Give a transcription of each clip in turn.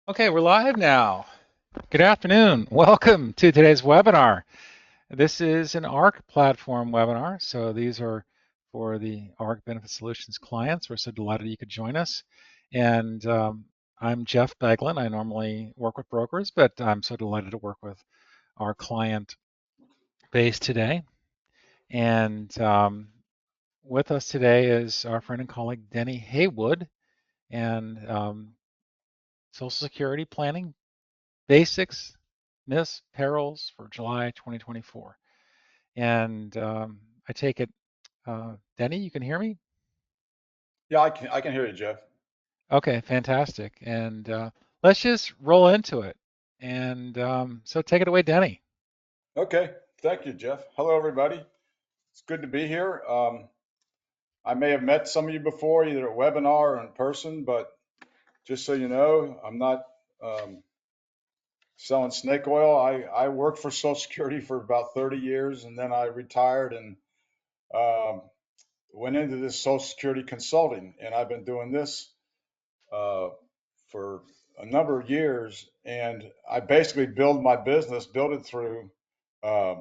Okay, we're live now. Good afternoon. Welcome to today's webinar. This is an ARC platform webinar, so these are for the ARC Benefit Solutions clients. We're so delighted you could join us. And I'm Jeff Beglin. I normally work with brokers, but I'm so delighted to work with our client base today. And with us today is our friend and colleague, Denny Heywood, and Social Security planning basics, Miss Perils for July 2024. And I take it, Denny, you can hear me? Yeah, I can hear you, Jeff. Okay, fantastic. And let's just roll into it. And so take it away, Denny. Okay, thank you, Jeff. Hello, everybody. It's good to be here. I may have met some of you before, either at webinar or in person, but just so you know, I'm not um, selling snake oil. I worked for Social Security for about 30 years, and then I retired and um, went into this Social Security consulting, and I've been doing this uh, for a number of years, and I basically build it through uh,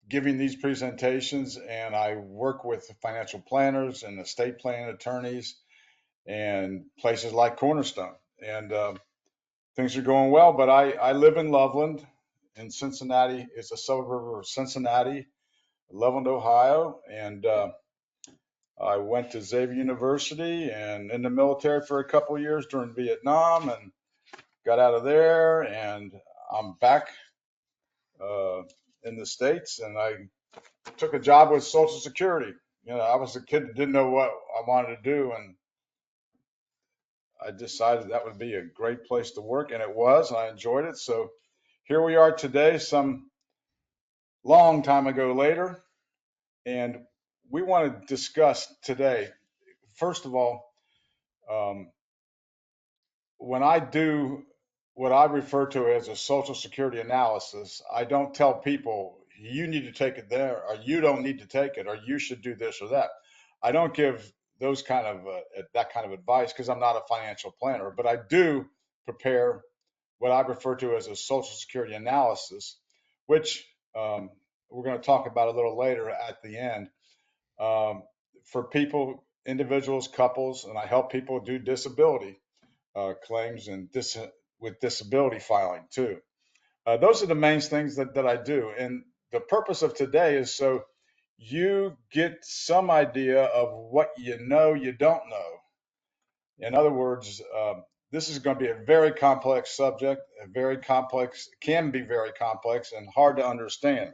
giving these presentations, and I work with financial planners and estate planning attorneys and places like Cornerstone. And things are going well, but I live in Loveland in Cincinnati. It's a suburb of Cincinnati, Loveland, Ohio. And I went to Xavier University and in the military for a couple of years during Vietnam and got out of there. And I'm back uh, in the States, and I took a job with Social Security. You know, I was a kid that didn't know what I wanted to do, and I decided that would be a great place to work, and it was, and I enjoyed it. So here we are today, some long time ago later, and we want to discuss today. First of all, um, when I do what I refer to as a Social Security analysis, I don't tell people you need to take it there, or you don't need to take it, or you should do this or that. I don't give those kind of that kind of advice because I'm not a financial planner, but I do prepare what I refer to as a Social Security analysis, which we're going to talk about a little later at the end. Um, for people, individuals, couples, and I help people do disability claims and with disability filing too. Those are the main things that I do. And the purpose of today is so you get some idea of what you know you don't know. In other words, this is going to be a very complex subject, a very complex, can be very complex and hard to understand.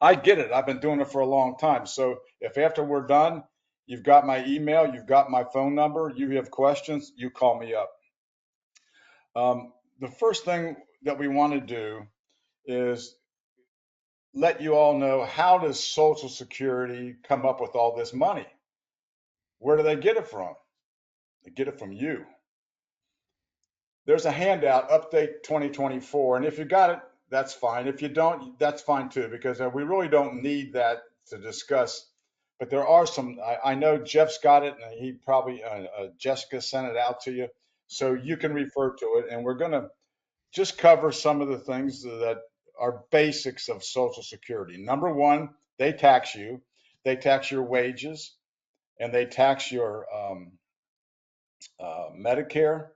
I get it. I've been doing it for a long time. So if after we're done, you've got my email, you've got my phone number, you have questions, you call me up. The first thing that we want to do is let you all know, how does Social Security come up with all this money? Where do they get it from? They get it from you. There's a handout, Update 2024, and if you got it, that's fine. If you don't, that's fine too, because we really don't need that to discuss. But there are some, I know Jeff's got it, and he probably, Jessica sent it out to you, so you can refer to it. And we're going to just cover some of the things that are basics of Social Security. Number one, they tax you. They tax your wages, and they tax your Medicare.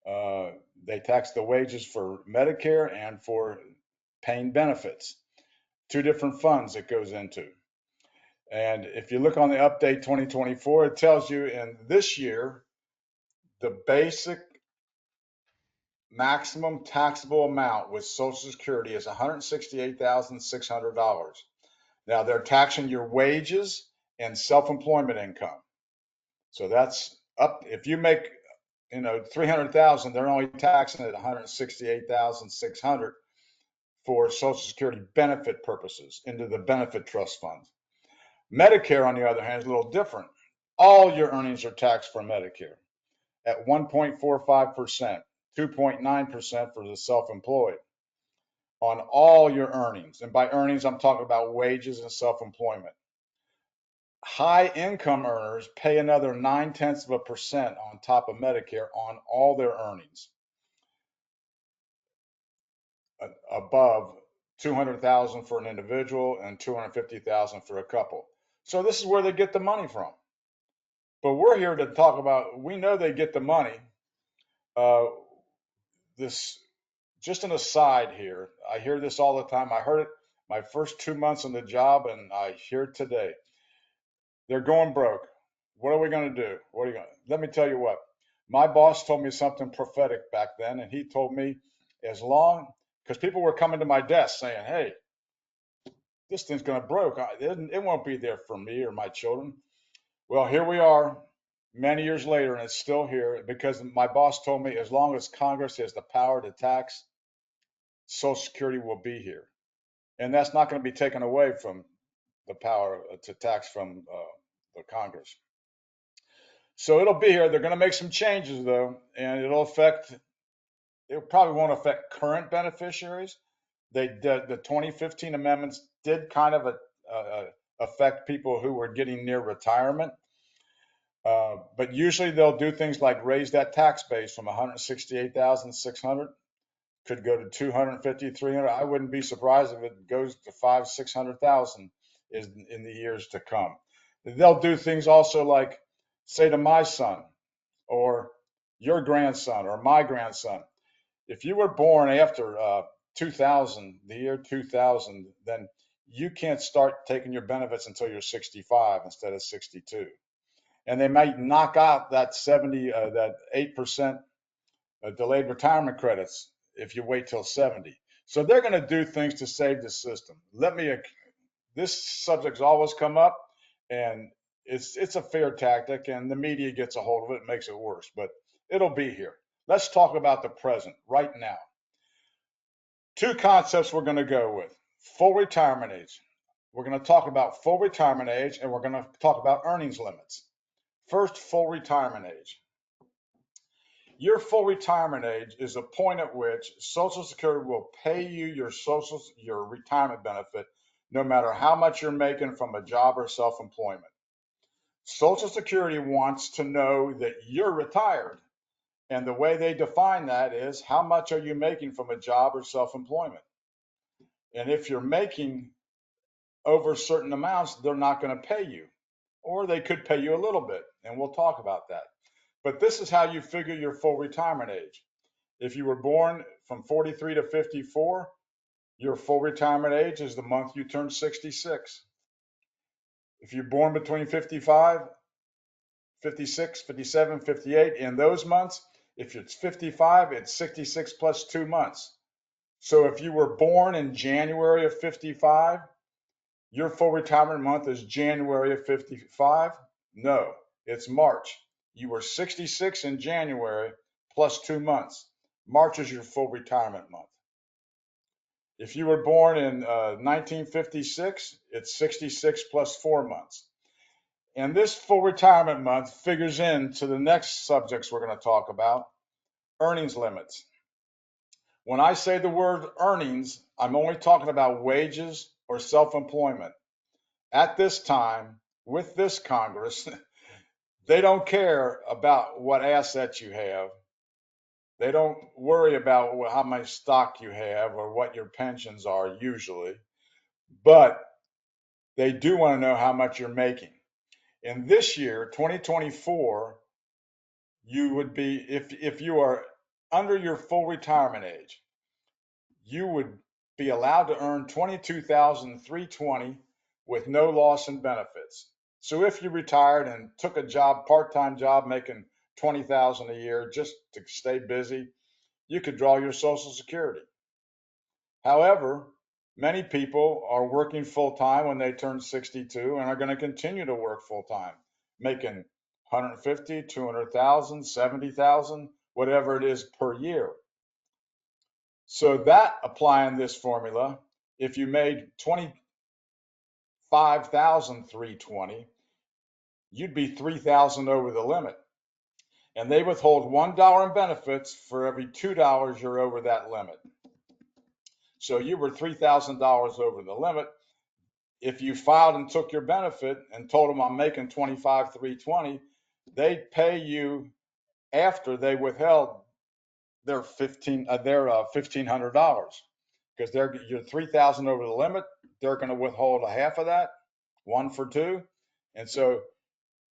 Uh, they tax the wages for Medicare and for paying benefits. Two different funds it goes into. And if you look on the update 2024, it tells you in this year, the basic maximum taxable amount with Social Security is $168,600. Now they're taxing your wages and self-employment income. So that's up. If you make, 300,000, they're only taxing it 168,600 for Social Security benefit purposes into the benefit trust fund. Medicare, on the other hand, is a little different. All your earnings are taxed for Medicare at 1.45%, 2.9% for the self-employed on all your earnings. And by earnings, I'm talking about wages and self employment. high income earners pay another 0.9% on top of Medicare on all their earnings above 200,000 for an individual and 250,000 for a couple. So this is where they get the money from. But we're here to talk about, we know they get the money. This, just an aside here, I hear this all the time. I heard it my first 2 months on the job, and I hear it today. They're going broke. What are we going to do? What are you going to? Let me tell you what. My boss told me something prophetic back then, and he told me as long, because people were coming to my desk saying, "Hey, this thing's going to broke. It won't be there for me or my children." Well, here we are many years later, and it's still here because my boss told me as long as Congress has the power to tax, Social Security will be here. And that's not going to be taken away from the power to tax from the Congress. So it'll be here. They're going to make some changes, though, and it probably won't affect current beneficiaries. The 2015 amendments did kind of affect people who were getting near retirement. But usually they'll do things like raise that tax base from 168,600 could go to 250, 300. I wouldn't be surprised if it goes to 500, 600,000 in the years to come. They'll do things also like say to my son or your grandson or my grandson, if you were born after 2000, the year 2000, then you can't start taking your benefits until you're 65 instead of 62. And they might knock out that 8% delayed retirement credits if you wait till 70. So they're going to do things to save the system. This subject's always come up, and it's a fear tactic, and the media gets a hold of it and makes it worse, but it'll be here. Let's talk about the present right now. Two concepts we're going to go with. Full retirement age. We're going to talk about full retirement age, and we're going to talk about earnings limits. First, full retirement age. Your full retirement age is a point at which Social Security will pay you your retirement benefit no matter how much you're making from a job or self-employment. Social Security wants to know that you're retired. And the way they define that is how much are you making from a job or self-employment? And if you're making over certain amounts, they're not going to pay you. Or they could pay you a little bit, and we'll talk about that. But this is how you figure your full retirement age. If you were born from 43 to 54, your full retirement age is the month you turn 66. If you're born between 55, 56, 57, 58, in those months, if it's 55, it's 66 plus 2 months. So if you were born in January of 55, your full retirement month is January of 55? No, it's March. You were 66 in January plus 2 months. March is your full retirement month. If you were born in 1956, it's 66 plus 4 months. And this full retirement month figures into the next subjects we're going to talk about, earnings limits. When I say the word earnings, I'm only talking about wages or self-employment. At this time, with this Congress, they don't care about what assets you have. They don't worry about how much stock you have or what your pensions are usually, but they do want to know how much you're making. In this year, 2024, you would be, if you are under your full retirement age, you would be allowed to earn $22,320 with no loss in benefits. So if you retired and took a job, part-time job, making $20,000 a year just to stay busy, you could draw your Social Security. However, many people are working full-time when they turn 62 and are going to continue to work full-time, making 150, 200,000, 70,000, whatever it is per year. So that applying this formula, if you made 25,320, you'd be 3,000 over the limit. And they withhold $1 in benefits for every $2 you're over that limit. So you were $3,000 over the limit. if you filed and took your benefit and told them I'm making 25,320, they'd pay you after they withheld their $1,500 because you're 3,000 over the limit. They're going to withhold a half of that, 1 for 2, and so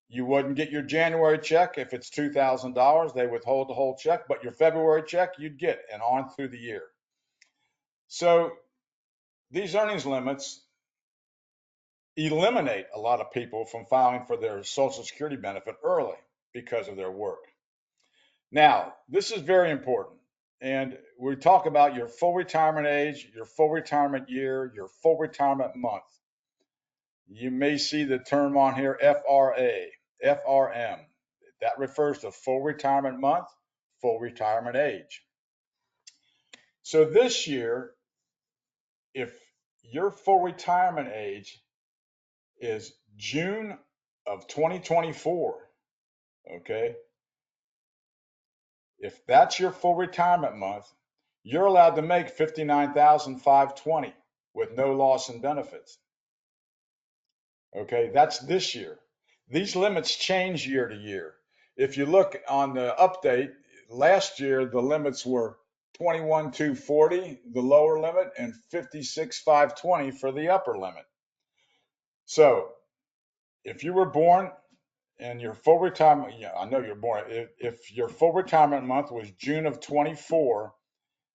you wouldn't get your January check if it's $2,000. They withhold the whole check, but your February check you'd get, and on through the year. So these earnings limits eliminate a lot of people from filing for their Social Security benefit early because of their work. Now, this is very important. And we talk about your full retirement age, your full retirement year, your full retirement month. You may see the term on here, FRA, FRM. That refers to full retirement month, full retirement age. So this year, if your full retirement age is June of 2024, okay? If that's your full retirement month, you're allowed to make $59,520 with no loss in benefits. Okay, that's this year. These limits change year to year. If you look on the update, last year the limits were 21,240, the lower limit, and 56,520 for the upper limit. So if you were born and your full retirement, yeah, I know you're born. If your full retirement month was June of 24,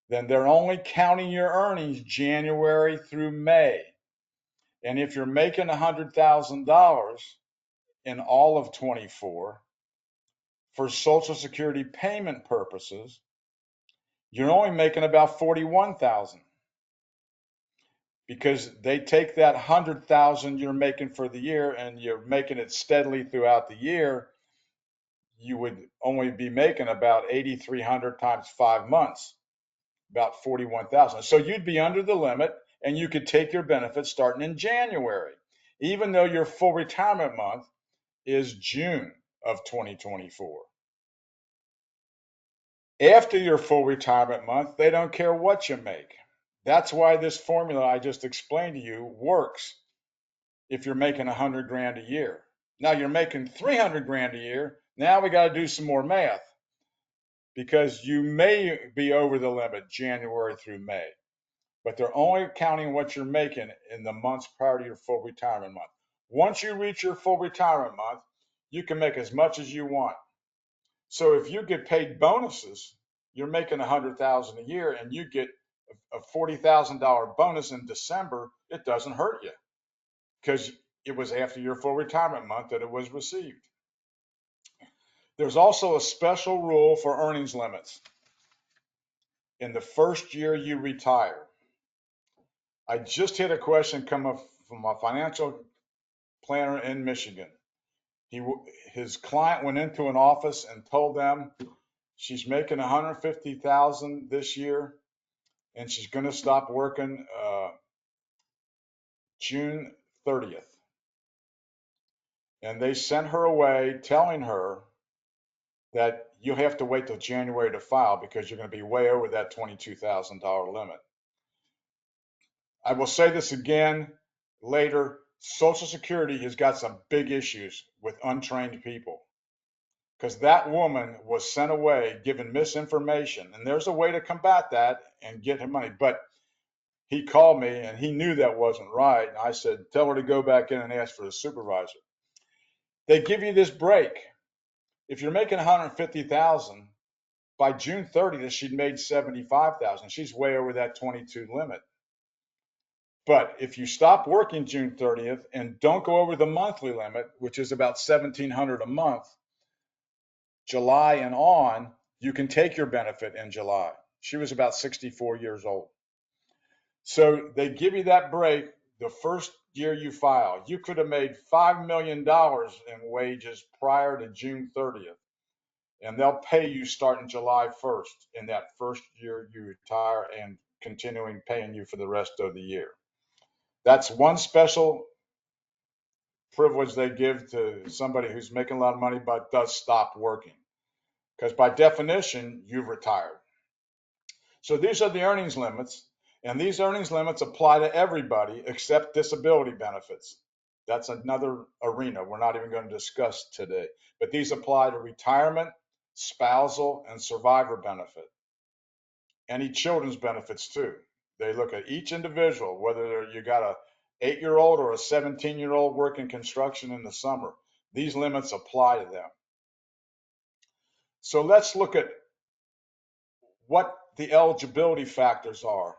then they're only counting your earnings January through May. And if you're making $100,000 in all of 24 for Social Security payment purposes, you're only making about 41,000 because they take that 100,000 you're making for the year and you're making it steadily throughout the year. You would only be making about 8,300 times 5 months, about 41,000. So you'd be under the limit and you could take your benefits starting in January, even though your full retirement month is June of 2024. After your full retirement month, they don't care what you make. That's why this formula I just explained to you works if you're making 100 grand a year. Now you're making 300 grand a year. Now we got to do some more math because you may be over the limit January through May, but they're only counting what you're making in the months prior to your full retirement month. Once you reach your full retirement month, you can make as much as you want. So if you get paid bonuses, you're making 100,000 a year and you get a $40,000 bonus in December, it doesn't hurt you because it was after your full retirement month that it was received. There's also a special rule for earnings limits. In the first year you retire, I just had a question come up from a financial planner in Michigan. His client went into an office and told them she's making 150,000 this year and she's going to stop working June 30th. And they sent her away telling her that you have to wait till January to file because you're going to be way over that $22,000 limit. I will say this again later. Social Security has got some big issues with untrained people because that woman was sent away given misinformation. And there's a way to combat that and get her money. But he called me and he knew that wasn't right. And I said, tell her to go back in and ask for the supervisor. They give you this break. If you're making 150,000, by June 30th, she'd made 75,000. She's way over that 22 limit. But if you stop working June 30th and don't go over the monthly limit, which is about 1,700 a month, July and on, you can take your benefit in July. She was about 64 years old. So they give you that break the first year you file. You could have made $5 million in wages prior to June 30th, and they'll pay you starting July 1st in that first year you retire and continuing paying you for the rest of the year. That's one special privilege they give to somebody who's making a lot of money but does stop working, because by definition, you've retired. So these are the earnings limits. And these earnings limits apply to everybody except disability benefits. That's another arena we're not even going to discuss today. But these apply to retirement, spousal, and survivor benefit. Any children's benefits too. They look at each individual, whether you got a 8-year-old or a 17-year-old working construction in the summer. These limits apply to them. So let's look at what the eligibility factors are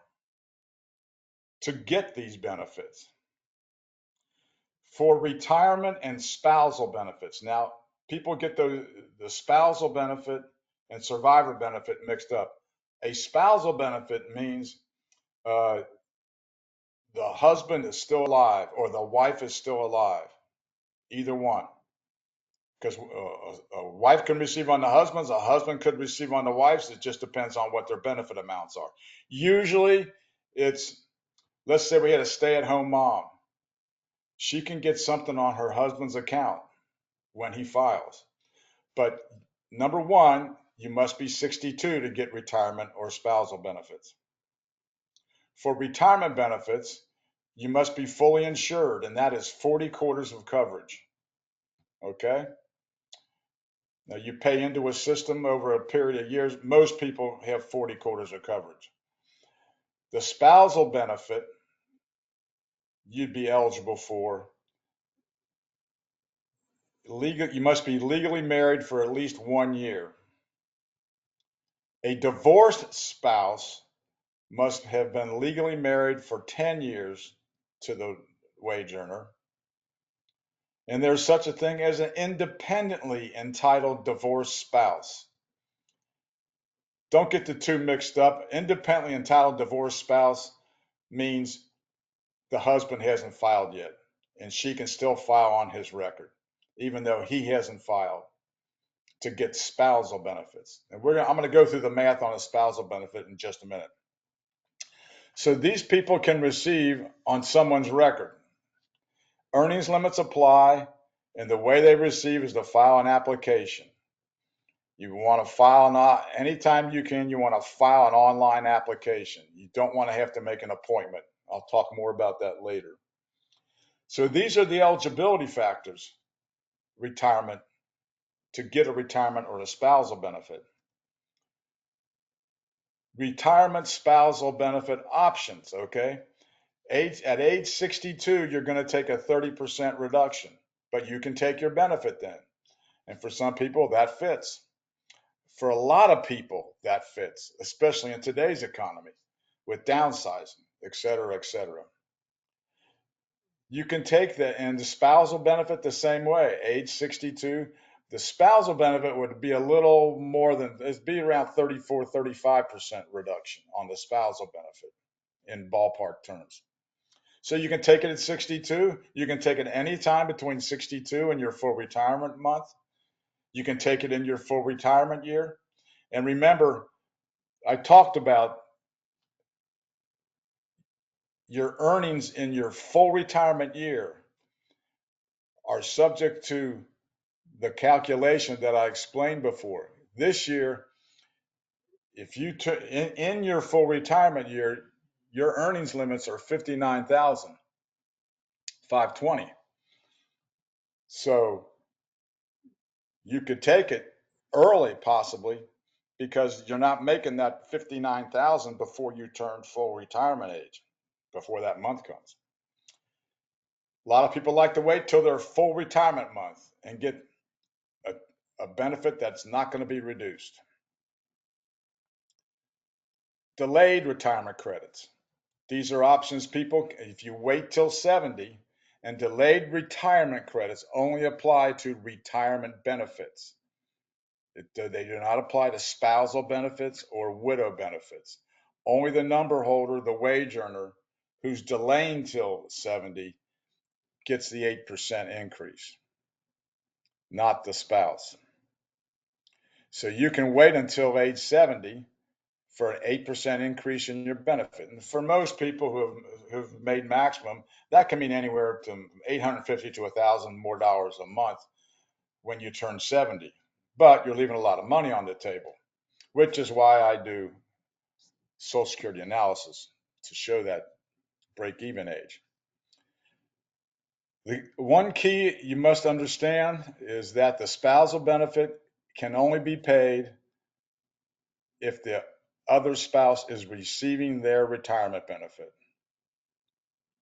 to get these benefits. For retirement and spousal benefits. Now, people get the spousal benefit and survivor benefit mixed up. A spousal benefit means the husband is still alive or the wife is still alive, either one. Because a wife can receive on the husband's, a husband could receive on the wife's. It just depends on what their benefit amounts are. Usually, it's, let's say we had a stay-at-home mom. She can get something on her husband's account when he files. But number one, you must be 62 to get retirement or spousal benefits. For retirement benefits, you must be fully insured, and that is 40 quarters of coverage. Okay? Now you pay into a system over a period of years. Most people have 40 quarters of coverage. The spousal benefit you'd be eligible for, you must be legally married for at least 1 year. A divorced spouse must have been legally married for 10 years to the wage earner. And there's such a thing as an independently entitled divorced spouse. Don't get the two mixed up. Independently entitled divorced spouse means the husband hasn't filed yet, and she can still file on his record, even though he hasn't filed, to get spousal benefits. And I'm going to go through the math on a spousal benefit in just a minute. So these people can receive on someone's record. Earnings limits apply, and the way they receive is to file an application. You want to file anytime you can, you want to file an online application. You don't want to have to make an appointment. I'll talk more about that later. So these are the eligibility factors, retirement, to get a retirement or a spousal benefit. Retirement spousal benefit options, okay? At age 62, you're going to take a 30% reduction, but you can take your benefit then. And for some people, that fits. For a lot of people, that fits, especially in today's economy with downsizing, et cetera, et cetera. You can take the spousal benefit the same way, age 62. The spousal benefit would be a little more than, it'd be around 34, 35% reduction on the spousal benefit in ballpark terms. So you can take it at 62. You can take it any time between 62 and your full retirement month. You can take it in your full retirement year. And remember, I talked about your earnings in your full retirement year are subject to the calculation that I explained before. This year, if you in your full retirement year, your earnings limits are 59,520. So you could take it early possibly because you're not making that 59,000 before you turn full retirement age, before that month comes. A lot of people like to wait till their full retirement month and get a benefit that's not going to be reduced. Delayed retirement credits. These are options people, if you wait till 70, and delayed retirement credits only apply to retirement benefits. They do not apply to spousal benefits or widow benefits. Only the number holder, the wage earner, who's delaying till 70 gets the 8% increase, not the spouse. So you can wait until age 70 for an 8% increase in your benefit. And for most people who've made maximum, that can mean anywhere from $850 to $1,000 more dollars a month when you turn 70. But you're leaving a lot of money on the table, which is why I do Social Security analysis to show that break-even age. The one key you must understand is that the spousal benefit can only be paid if the other spouse is receiving their retirement benefit.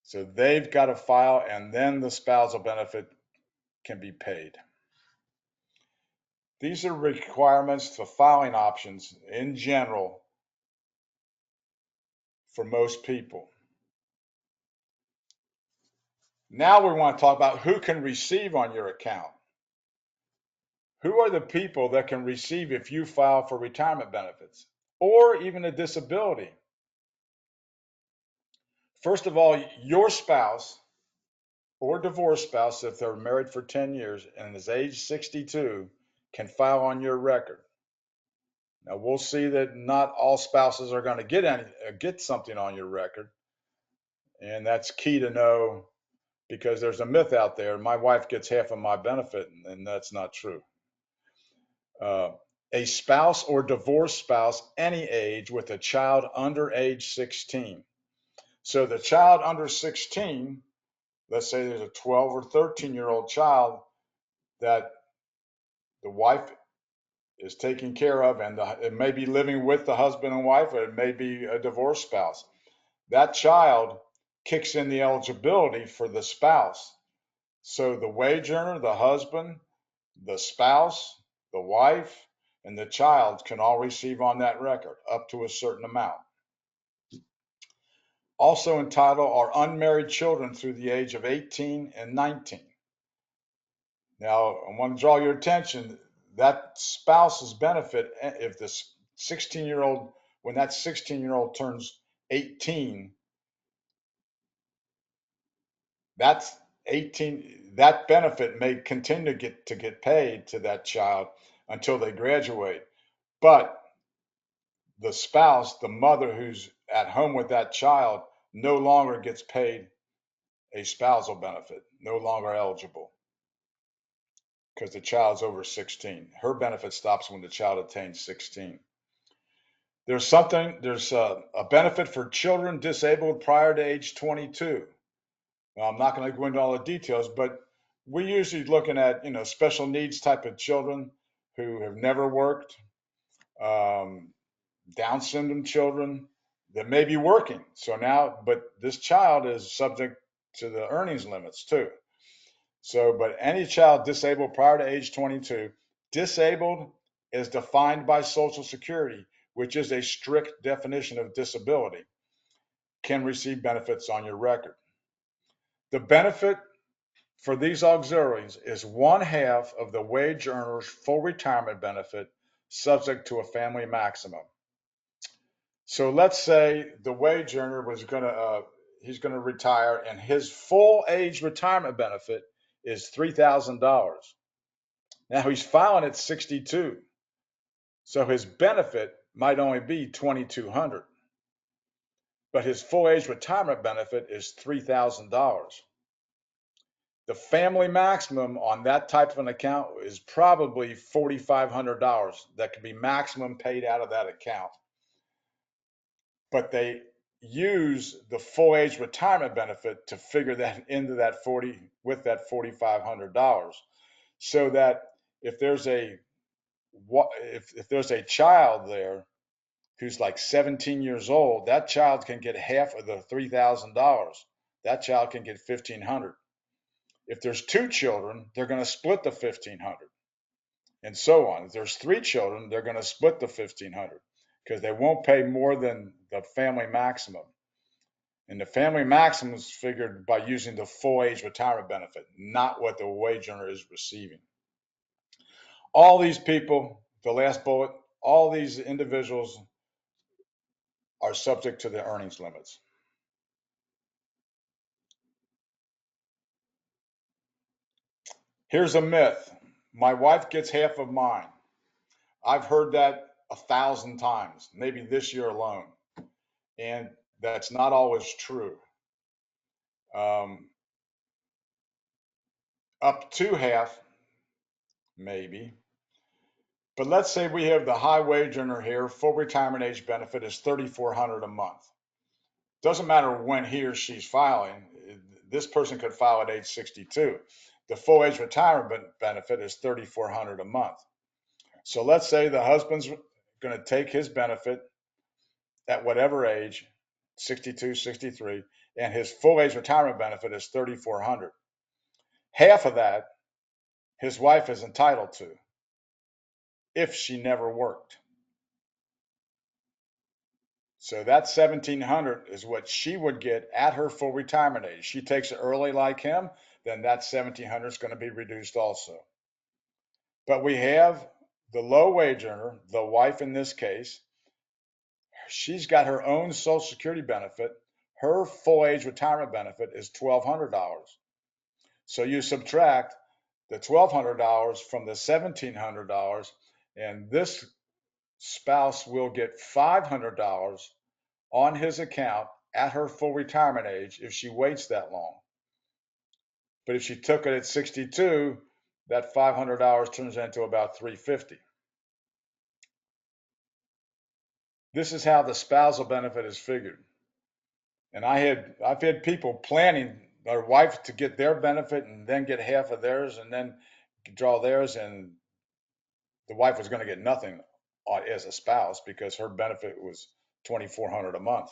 So they've got to file, and then the spousal benefit can be paid. These are requirements for filing options in general for most people. Now we want to talk about who can receive on your account. Who are the people that can receive if you file for retirement benefits or even a disability? First of all, your spouse or divorced spouse, if they're married for 10 years and is age 62, can file on your record. Now we'll see that not all spouses are going to get something on your record, and that's key to know because there's a myth out there. My wife gets half of my benefit, and that's not true. A spouse or divorced spouse any age with a child under age 16. So the child under 16, let's say there's a 12 or 13-year-old child that the wife is taking care of, and it may be living with the husband and wife, or it may be a divorced spouse. That child kicks in the eligibility for the spouse. So the wage earner, the husband, the spouse, the wife, and the child can all receive on that record up to a certain amount. Also entitled are unmarried children through the age of 18 and 19. Now, I want to draw your attention that spouse's benefit, if the 16-year-old, when that 16-year-old turns 18, that's 18, that benefit may continue to get paid to that child until they graduate. But the spouse, the mother who's at home with that child, no longer gets paid a spousal benefit, no longer eligible because the child's over 16. Her benefit stops when the child attains 16. There's a benefit for children disabled prior to age 22. Now, I'm not going to go into all the details, but we're usually looking at, special needs type of children who have never worked, Down syndrome children that may be working. So now, but this child is subject to the earnings limits too. So, but any child disabled prior to age 22, disabled is defined by Social Security, which is a strict definition of disability, can receive benefits on your record. The benefit for these auxiliaries is 1/2 of the wage earner's full retirement benefit, subject to a family maximum. So let's say the wage earner he's gonna retire, and his full age retirement benefit is $3,000. Now he's filing at 62, so his benefit might only be $2,200, but his full age retirement benefit is $3,000. The family maximum on that type of an account is probably $4,500 that could be maximum paid out of that account. But they use the full age retirement benefit to figure that into that $4,500, so that if there's a child there who's like 17 years old, that child can get half of the $3,000. That child can get $1,500. If there's 2 children, they're going to split the $1,500, and so on. If there's 3 children, they're going to split the $1,500 because they won't pay more than the family maximum. And the family maximum is figured by using the full age retirement benefit, not what the wage earner is receiving. All these people, the last bullet, all these individuals are subject to the earnings limits. Here's a myth. My wife gets half of mine. I've heard that 1,000 times, maybe this year alone. And that's not always true. Up to half, maybe. But let's say we have the high wage earner here, full retirement age benefit is $3,400 a month. Doesn't matter when he or she's filing. This person could file at age 62. The full age retirement benefit is $3,400 a month. So let's say the husband's going to take his benefit at whatever age, 62, 63, and his full age retirement benefit is 3,400. Half of that his wife is entitled to if she never worked. So that 1,700 is what she would get at her full retirement age. She takes it early like him, then that 1,700 is going to be reduced also. But we have the low wage earner, the wife in this case, she's got her own Social Security benefit. Her full age retirement benefit is $1,200. So you subtract the $1,200 from the $1,700, and this spouse will get $500 on his account at her full retirement age if she waits that long. But if she took it at 62, that $500 turns into about $350. This is how the spousal benefit is figured. And I've had people planning their wife to get their benefit and then get half of theirs and then draw theirs, and the wife was going to get nothing as a spouse because her benefit was $2,400 a month.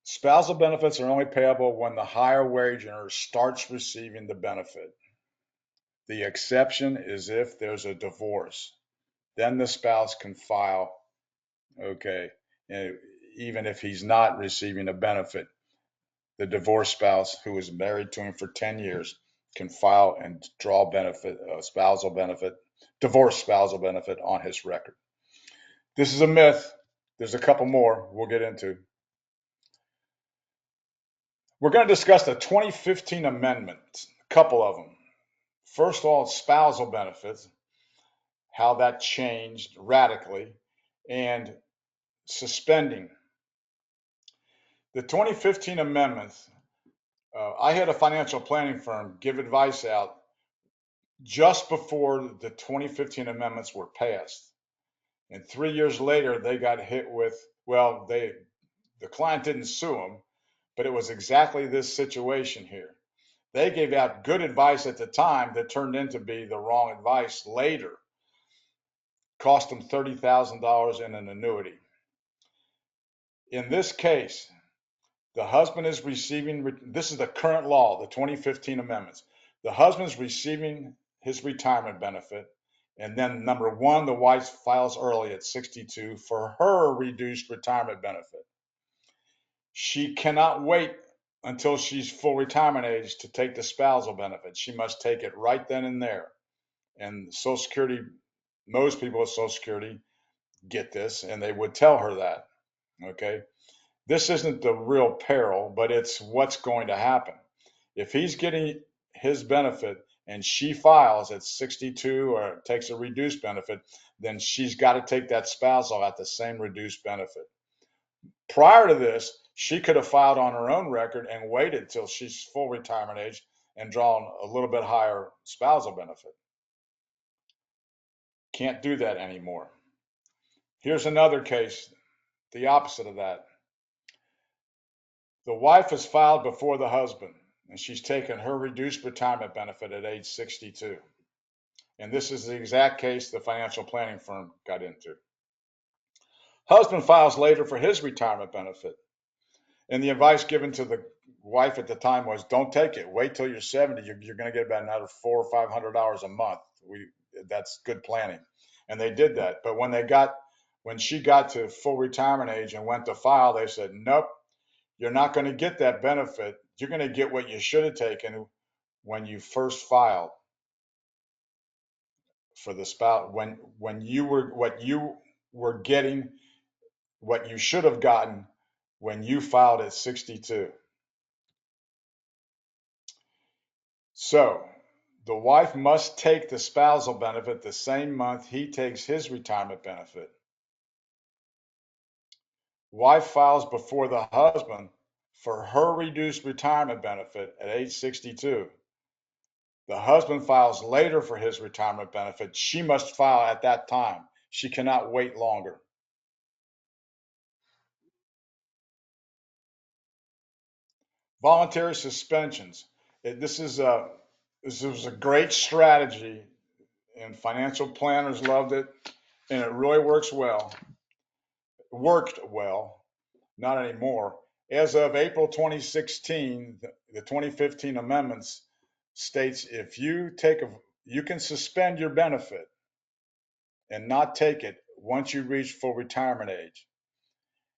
Spousal benefits are only payable when the higher wage earner starts receiving the benefit. The exception is if there's a divorce. Then the spouse can file, okay, even if he's not receiving a benefit. The divorced spouse who was married to him for 10 years can file and draw benefit, spousal benefit, divorce spousal benefit on his record. This is a myth. There's a couple more we'll get into. We're going to discuss the 2015 amendments, a couple of them. First of all, spousal benefits, how that changed radically, and suspending. The 2015 amendments, I had a financial planning firm give advice out just before the 2015 amendments were passed. And 3 years later, they got hit with, well, the client didn't sue them, but it was exactly this situation here. They gave out good advice at the time that turned into be the wrong advice later. Cost them $30,000 in an annuity. In this case, the husband is receiving, this is the current law, the 2015 amendments. The husband's receiving his retirement benefit. And then number one, the wife files early at 62 for her reduced retirement benefit. She cannot wait until she's full retirement age to take the spousal benefit. She must take it right then and there. And Social Security, most people with Social Security get this, and they would tell her that. Okay. This isn't the real peril, but it's what's going to happen. If he's getting his benefit and she files at 62 or takes a reduced benefit, then she's got to take that spousal at the same reduced benefit. Prior to this, she could have filed on her own record and waited till she's full retirement age and drawn a little bit higher spousal benefit. Can't do that anymore. Here's another case, the opposite of that. The wife has filed before the husband, and she's taken her reduced retirement benefit at age 62. And this is the exact case the financial planning firm got into. Husband files later for his retirement benefit. And the advice given to the wife at the time was, don't take it. Wait till you're 70. You're going to get about another $400 or $500 a month. That's good planning. And they did that. But when she got to full retirement age and went to file, they said, nope, you're not going to get that benefit. You're going to get what you should have taken when you first filed for the spouse. When you were getting what you should have gotten when you filed at 62. So the wife must take the spousal benefit the same month he takes his retirement benefit. Wife files before the husband for her reduced retirement benefit at age 62. The husband files later for his retirement benefit. She must file at that time. She cannot wait longer. Voluntary suspensions. This is a great strategy, and financial planners loved it, and it really works well. Worked well, not anymore. As of April 2016, the 2015 amendments states if you can suspend your benefit and not take it once you reach full retirement age.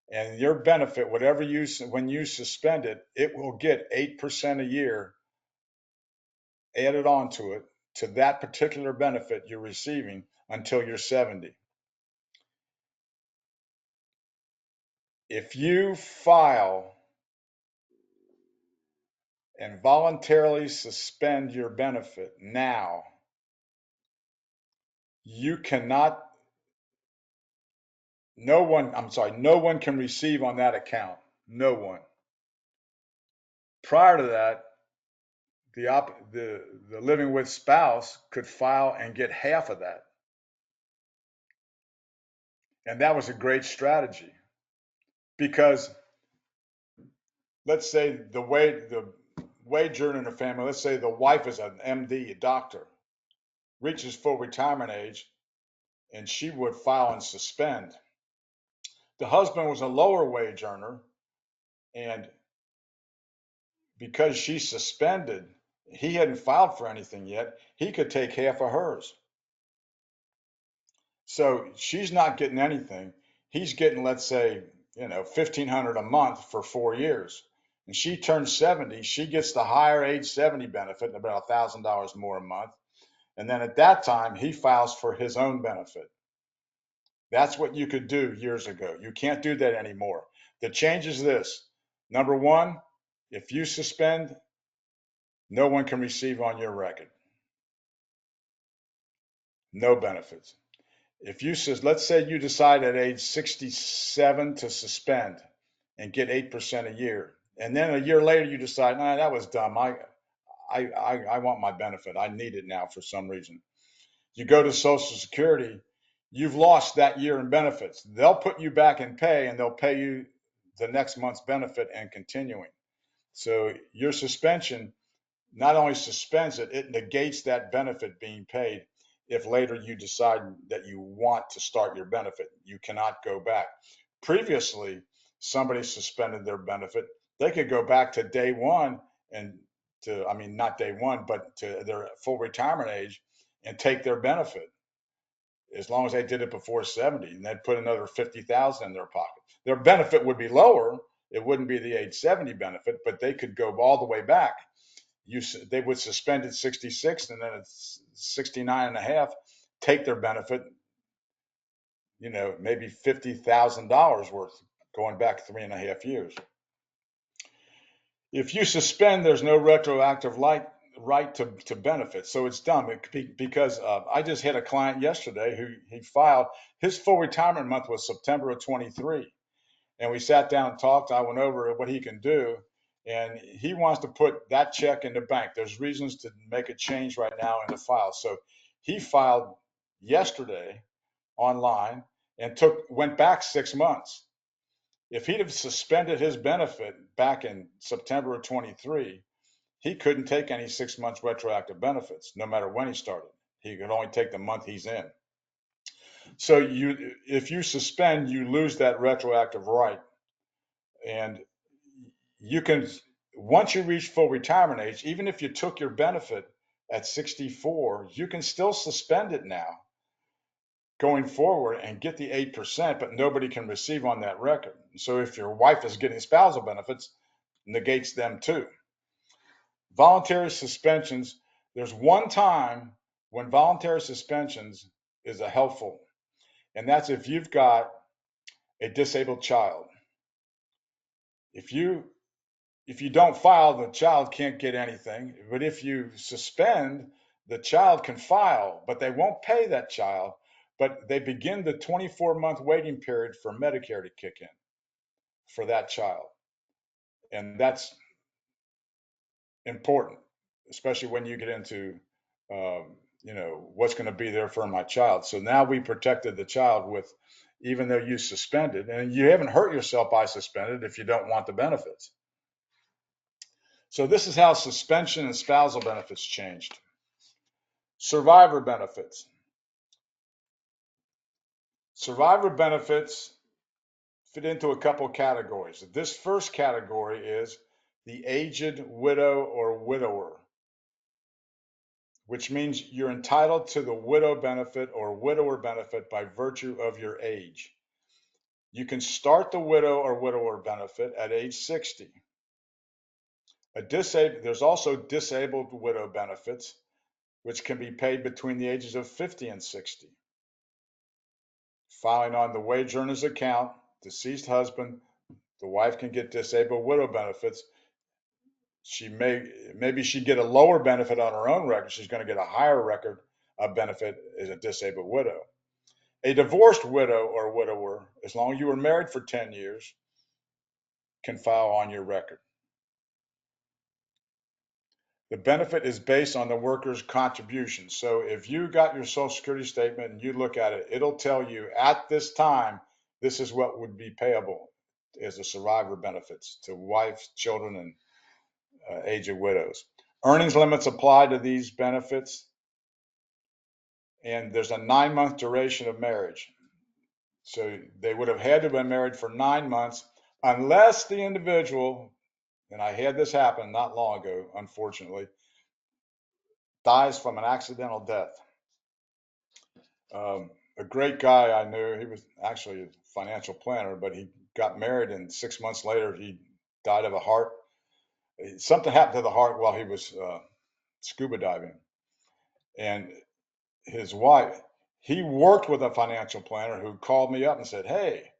And your benefit, when you suspend it, it will get 8% a year added onto it to that particular benefit you're receiving until you're 70. If you file and voluntarily suspend your benefit now, you cannot, no one can receive on that account. No one. Prior to that, the living with spouse could file and get half of that. And that was a great strategy because let's say the wage earner in the family, let's say the wife is an MD, a doctor, reaches full retirement age, and she would file and suspend. The husband was a lower wage earner, and because she suspended, he hadn't filed for anything yet, he could take half of hers. So she's not getting anything. He's getting, let's say, $1,500 a month for 4 years. And she turns 70, she gets the higher age 70 benefit, about $1,000 more a month. And then at that time, he files for his own benefit. That's what you could do years ago. You can't do that anymore. The change is this. Number one, if you suspend, no one can receive on your record. No benefits. Let's say you decide at age 67 to suspend and get 8% a year. And then a year later you decide, nah, that was dumb. I want my benefit. I need it now for some reason. You go to Social Security, you've lost that year in benefits. They'll put you back in pay and they'll pay you the next month's benefit and continuing. So your suspension not only suspends it, it negates that benefit being paid. If later you decide that you want to start your benefit, you cannot go back. Previously, somebody suspended their benefit, they could go back to day one not day one, but to their full retirement age and take their benefit as long as they did it before 70, and they'd put another 50,000 in their pocket. Their benefit would be lower. It wouldn't be the age 70 benefit, but they could go all the way back. They would suspend at 66 and then at 69 and a half, take their benefit, maybe $50,000 worth going back 3.5 years. If you suspend, there's no retroactive right to benefit. So it's dumb because I just had a client yesterday who he filed, his full retirement month was September of 23. And we sat down and talked. I went over what he can do. And he wants to put that check in the bank. There's reasons to make a change right now in the file. So he filed yesterday online and went back 6 months. If he'd have suspended his benefit back in September of 23, he couldn't take any 6 months retroactive benefits, no matter when he started. He could only take the month he's in. So if you suspend, you lose that retroactive right. And you can, once you reach full retirement age, even if you took your benefit at 64, you can still suspend it now going forward and get the 8%, but nobody can receive on that record. So if your wife is getting spousal benefits, negates them too. Voluntary suspensions, there's one time when voluntary suspensions is a helpful, and that's if you've got a disabled child. If you don't file, the child can't get anything. But if you suspend, the child can file, but they won't pay that child. But they begin the 24-month waiting period for Medicare to kick in for that child. And that's important, especially when you get into, what's going to be there for my child. So now we protected the child with, even though you suspended, and you haven't hurt yourself by suspended if you don't want the benefits. So this is how suspension and spousal benefits changed. Survivor benefits. Survivor benefits fit into a couple categories. This first category is the aged widow or widower, which means you're entitled to the widow benefit or widower benefit by virtue of your age. You can start the widow or widower benefit at age 60. There's also disabled widow benefits, which can be paid between the ages of 50 and 60. Filing on the wage earner's account, deceased husband, the wife can get disabled widow benefits. Maybe she'd get a lower benefit on her own record. She's going to get a higher record of benefit as a disabled widow. A divorced widow or widower, as long as you were married for 10 years, can file on your record. The benefit is based on the worker's contribution. So if you got your Social Security statement and you look at it, it'll tell you at this time, this is what would be payable as a survivor benefits to wives, children, and aged widows. Earnings limits apply to these benefits, and there's a 9-month duration of marriage. So they would have had to have been married for 9 months unless the individual, and I had this happen not long ago, unfortunately, dies from an accidental death. A great guy I knew, he was actually a financial planner, but he got married and 6 months later he died of a heart. Something happened to the heart while he was scuba diving. And his wife, he worked with a financial planner who called me up and said, "Hey,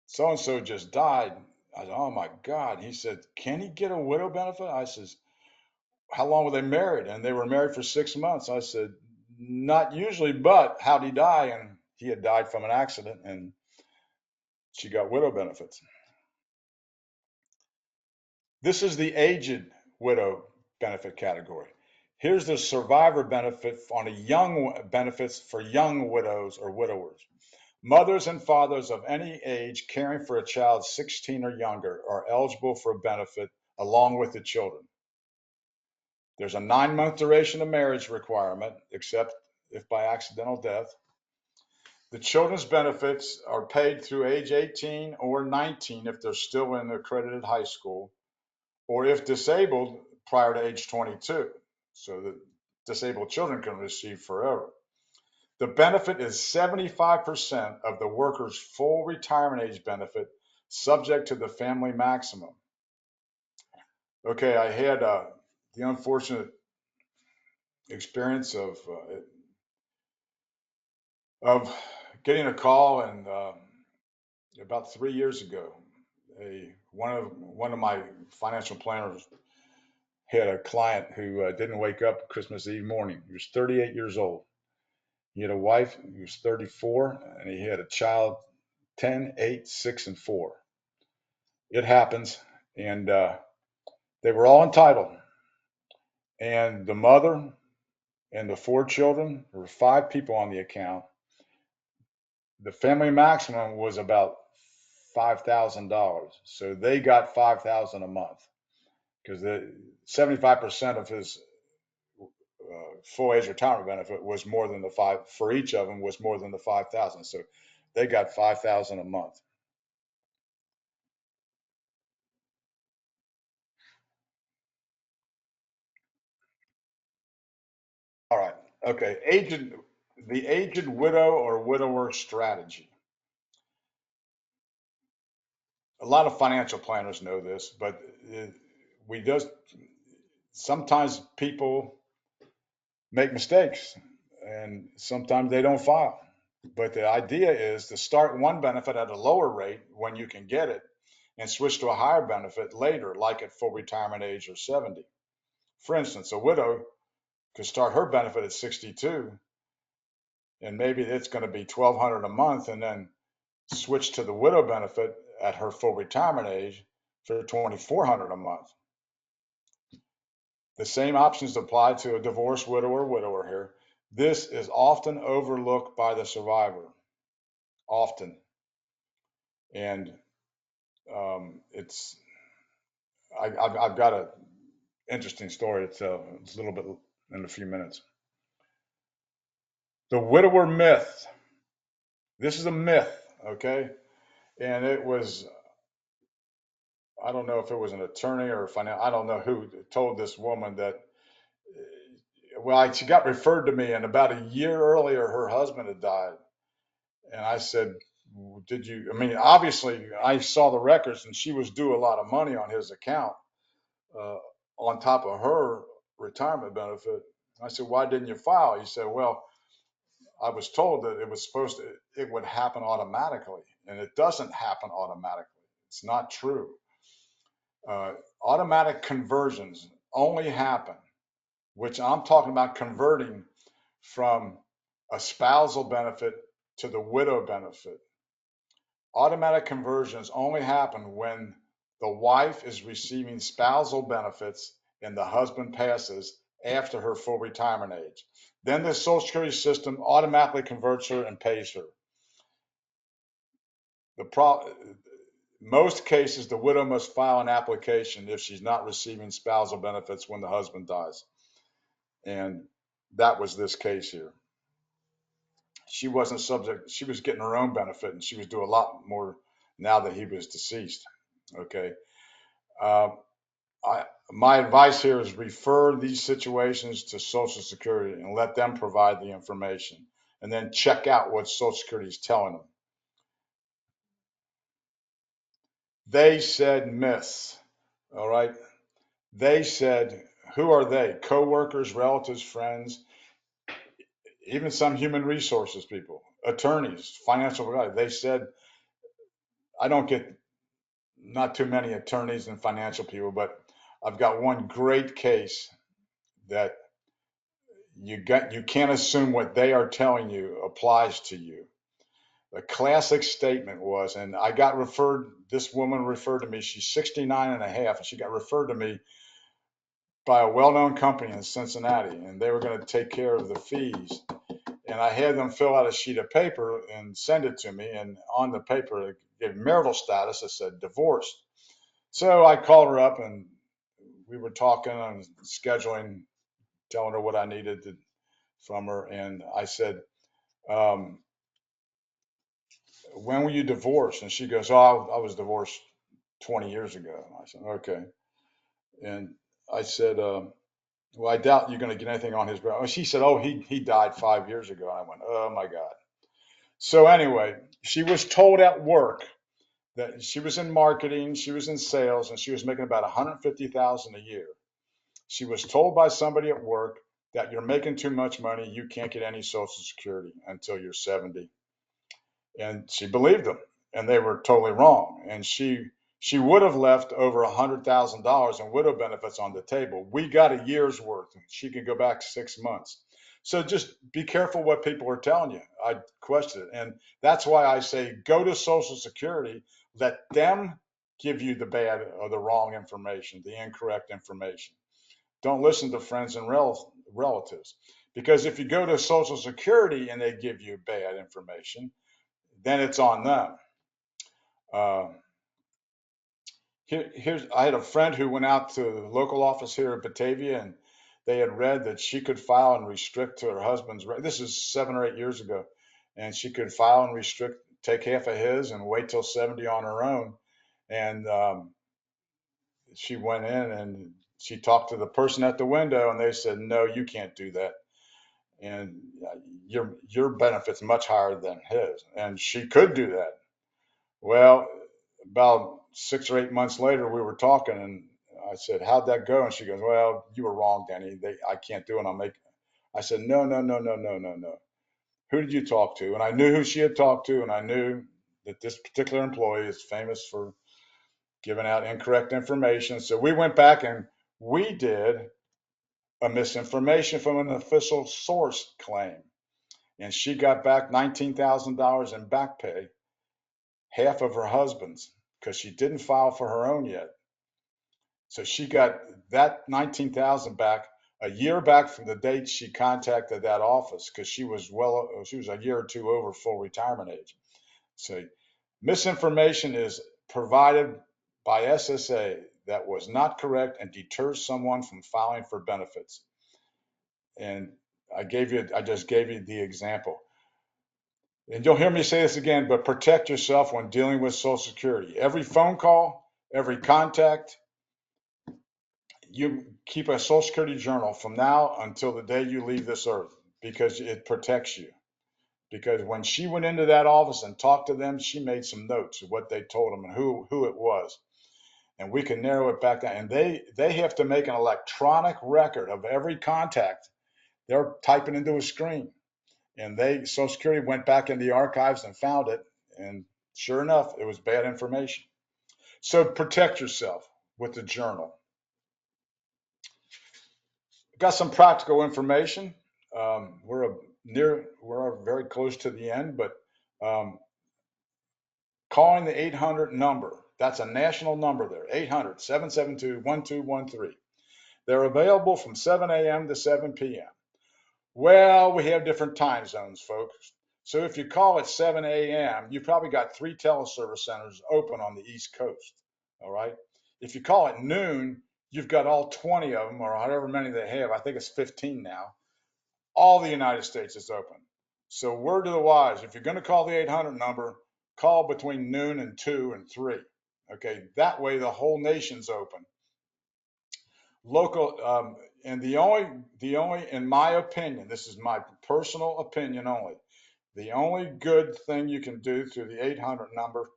so and so just died." I said, "Oh my God." He said, "Can he get a widow benefit?" I says, "How long were they married?" And they were married for 6 months. I said, "Not usually, but how'd he die?" And he had died from an accident, and she got widow benefits. This is the aged widow benefit category. Here's the survivor benefit on benefits for young widows or widowers. Mothers and fathers of any age caring for a child 16 or younger are eligible for a benefit along with the children. There's a 9-month duration of marriage requirement, except if by accidental death. The children's benefits are paid through age 18 or 19 if they're still in accredited high school, or if disabled prior to age 22. So that disabled children can receive forever. The benefit is 75% of the worker's full retirement age benefit, subject to the family maximum. Okay, I had the unfortunate experience of getting a call, and about 3 years ago, one of my financial planners had a client who didn't wake up Christmas Eve morning. He was 38 years old. He had a wife who was 34, and he had a child 10, 8, 6, and 4. It happens, and they were all entitled. And the mother and the 4 children, there were 5 people on the account. The family maximum was about $5,000, so they got $5,000 a month because the 75% of his full age retirement benefit was more than the five for each of them was more than the 5,000. So they got 5,000 a month. All right. Okay. The aged widow or widower strategy. A lot of financial planners know this, but we just sometimes people make mistakes and sometimes they don't file. But the idea is to start one benefit at a lower rate when you can get it and switch to a higher benefit later, like at full retirement age or 70. For instance, a widow could start her benefit at 62 and maybe it's going to be 1,200 a month, and then switch to the widow benefit at her full retirement age for 2,400 a month. The same options apply to a divorced widow or widower here. This is often overlooked by the survivor, often. And it's I've got an interesting story to tell. It's a little bit in a few minutes. The widower myth. This is a myth, okay? And it was, I don't know if it was an attorney or a financial, I don't know who told this woman that, well, she got referred to me, and about a year earlier, her husband had died. And I said, did you, I mean, obviously, I saw the records, and she was due a lot of money on his account uh, on top of her retirement benefit. I said, why didn't you file? He said, well, I was told that it was supposed to, it would happen automatically, and it doesn't happen automatically. It's not true. Uh, Automatic conversions only happen, which I'm talking about converting from a spousal benefit to the widow benefit. Automatic conversions only happen when the wife is receiving spousal benefits and the husband passes after her full retirement age. Then the Social Security system automatically converts her and pays her. The pro- Most cases, the widow must file an application if she's not receiving spousal benefits when the husband dies. And that was this case here. She wasn't subject, she was getting her own benefit, and she was doing a lot more now that he was deceased. Okay. Uh, my advice here is refer these situations to Social Security and let them provide the information, and then check out what Social Security is telling them. They said miss. All right. They said, who are they? Co-workers, relatives, friends, even some human resources people, attorneys, financial advisors. They said, I don't get not too many attorneys and financial people, but I've got one great case that you can't assume what they are telling you applies to you. The classic statement was, and I got referred, this woman referred to me, she's 69 and a half, and she got referred to me by a well-known company in Cincinnati, and they were going to take care of the fees. And I had them fill out a sheet of paper and send it to me, and on the paper it gave marital status. It said divorced. So I called her up, and we were talking and scheduling, telling her what I needed from her, and I said, um, when were you divorced? And she goes, oh, I was divorced 20 years ago. I said, okay. And I said, well, I doubt you're going to get anything on his. She said, oh, he died 5 years ago. And I went, oh my God. So anyway, she was told at work that she was in marketing, she was in sales, and she was making about 150,000 a year. She was told by somebody at work that you're making too much money, you can't get any Social Security until you're 70. And she believed them, and they were totally wrong. And she would have left over $100,000 in widow benefits on the table. We got a year's worth. She could go back 6 months. So just be careful what people are telling you. I question it, and that's why I say go to Social Security. Let them give you the bad or the wrong information, the incorrect information. Don't listen to friends and relatives, because if you go to Social Security and they give you bad information, then it's on them. Uh, I had a friend who went out to the local office here in Batavia, and they had read that she could file and restrict to her husband's. This is 7 or 8 years ago, and she could file and restrict, take half of his, and wait till 70 on her own. And she went in and she talked to the person at the window, and they said, "No, you can't do that, and your benefit's much higher than his." And she could do that. Well, about 6 or 8 months later, we were talking, and I said, "How'd that go?" And she goes, "Well, you were wrong, Danny. I can't do it. I'll make." I said, "No, no, no, no, no, no, no. Who did you talk to?" And I knew who she had talked to, and I knew that this particular employee is famous for giving out incorrect information. So we went back and we did a misinformation from an official source claim, and she got back $19,000 in back pay, half of her husband's, because she didn't file for her own yet. So she got that 19,000 back a year back from the date she contacted that office, because she was a year or two over full retirement age. So misinformation is provided by SSA. that was not correct and deters someone from filing for benefits. And I just gave you the example. And you'll hear me say this again, but protect yourself when dealing with Social Security. Every phone call, every contact, you keep a Social Security journal from now until the day you leave this earth because it protects you. Because when she went into that office and talked to them, she made some notes of what they told them and who it was. And we can narrow it back down. And they have to make an electronic record of every contact. They're typing into a screen. And Social Security went back in the archives and found it. And sure enough, it was bad information. So protect yourself with the journal. Got some practical information. We're very close to the end, but um, calling the 800 number, that's a national number there, 800-772-1213. They're available from 7 a.m. to 7 p.m. Well, we have different time zones, folks. So if you call at 7 a.m., you probably got 3 teleservice centers open on the East Coast. All right. If you call at noon, you've got all 20 of them, or however many they have. I think it's 15 now. All the United States is open. So word to the wise, if you're going to call the 800 number, call between noon and 2 and 3. Okay, that way the whole nation's open. Local, and the only, in my opinion, this is my personal opinion only, the only good thing you can do through the 800 number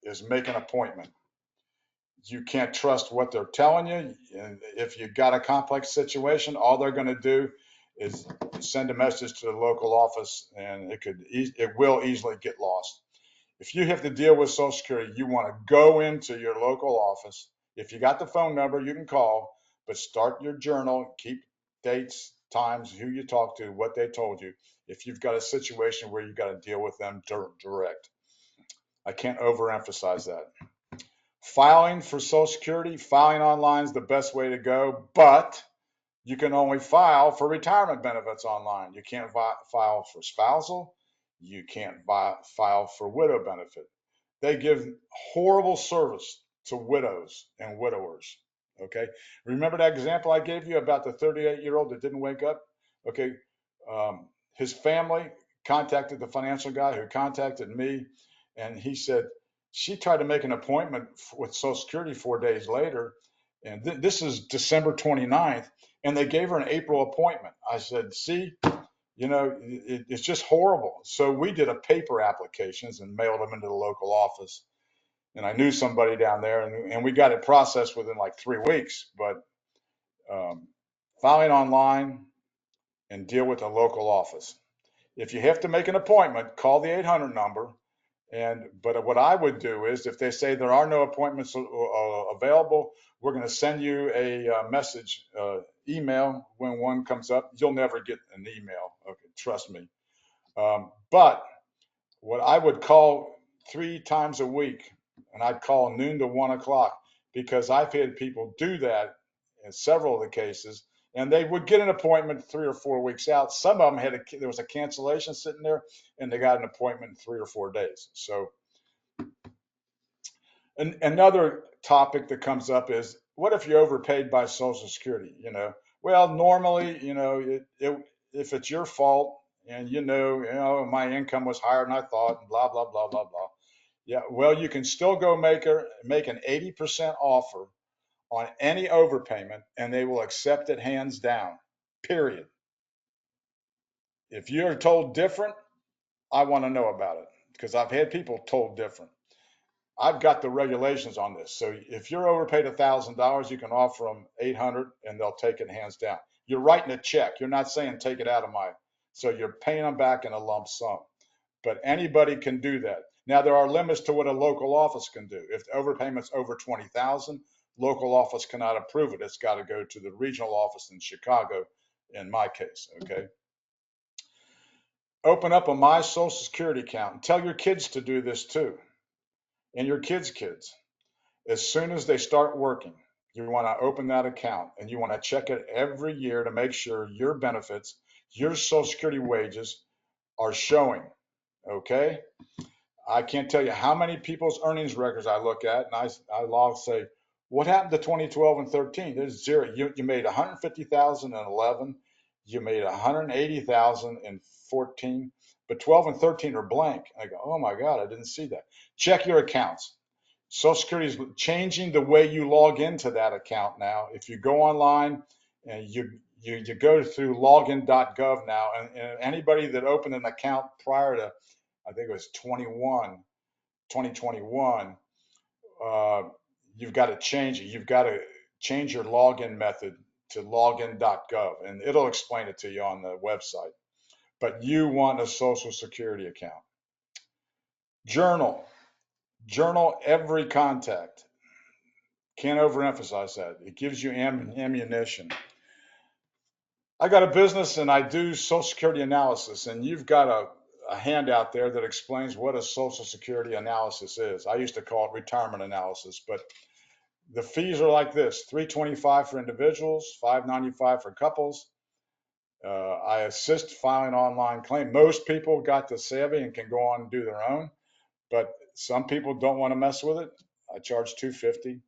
is make an appointment. You can't trust what they're telling you. And if you've got a complex situation, all they're going to do is send a message to the local office, and it will easily get lost. If you have to deal with Social Security, you want to go into your local office. If you got the phone number, you can call, but start your journal, keep dates, times, who you talk to, what they told you. If you've got a situation where you got to deal with them direct, I can't overemphasize that. Filing for Social Security, filing online is the best way to go, but you can only file for retirement benefits online. You can't file for spousal. You can't file for widow benefit. They give horrible service to widows and widowers. Okay. Remember that example I gave you about the 38-year-old that didn't wake up? Okay. His family contacted the financial guy who contacted me, and he said she tried to make an appointment with Social Security 4 days later. And this is December 29th, and they gave her an April appointment. I said, see, it's just horrible. So we did a paper applications and mailed them into the local office. And I knew somebody down there, and we got it processed within like 3 weeks. But filing online and deal with the local office. If you have to make an appointment, call the 800 number. But what I would do is, if they say there are no appointments available, we're going to send you a message, email when one comes up. You'll never get an email. Okay, trust me. But what I would call 3 times a week, and I'd call noon to 1 o'clock, because I've had people do that in several of the cases, and they would get an appointment 3 or 4 weeks out. Some of them there was a cancellation sitting there, and they got an appointment in 3 or 4 days. So another topic that comes up is, what if you're overpaid by Social Security? Well, normally, if it's your fault, and my income was higher than I thought, and blah blah blah blah blah. Yeah, well, you can still go make an 80% offer on any overpayment, and they will accept it hands down. Period. If you're told different, I want to know about it, because I've had people told different. I've got the regulations on this. So if you're overpaid $1,000, you can offer them 800, and they'll take it hands down. You're writing a check. You're not saying take it out of my. So you're paying them back in a lump sum. But anybody can do that. Now there are limits to what a local office can do. If the overpayment's over 20,000, local office cannot approve it. It's got to go to the regional office in Chicago, in my case. Okay. Open up a My Social Security account, and tell your kids to do this too, and your kids' kids. As soon as they start working, you want to open that account, and you want to check it every year to make sure your benefits, your Social Security wages are showing. Okay. I can't tell you how many people's earnings records I look at, and I'll say, What happened to 2012 and 13? There's zero. You made 150,000 in 11. You made 180,000 in 14, but 12 and 13 are blank. I go, oh my God, I didn't see that. Check your accounts. Social Security is changing the way you log into that account now. If you go online and you go through login.gov now, and anybody that opened an account prior to, I think it was 2021, uh, you've got to change it. You've got to change your login method to login.gov, and it'll explain it to you on the website. But you want a Social Security account. Journal. Journal every contact. Can't overemphasize that. It gives you ammunition. I got a business and I do Social Security analysis, and you've got a handout there that explains what a Social Security analysis is. I used to call it retirement analysis, but the fees are like this: $325 for individuals, $595 for couples. I assist filing online claim. Most people got the savvy and can go on and do their own, but some people don't want to mess with it. I charge $250.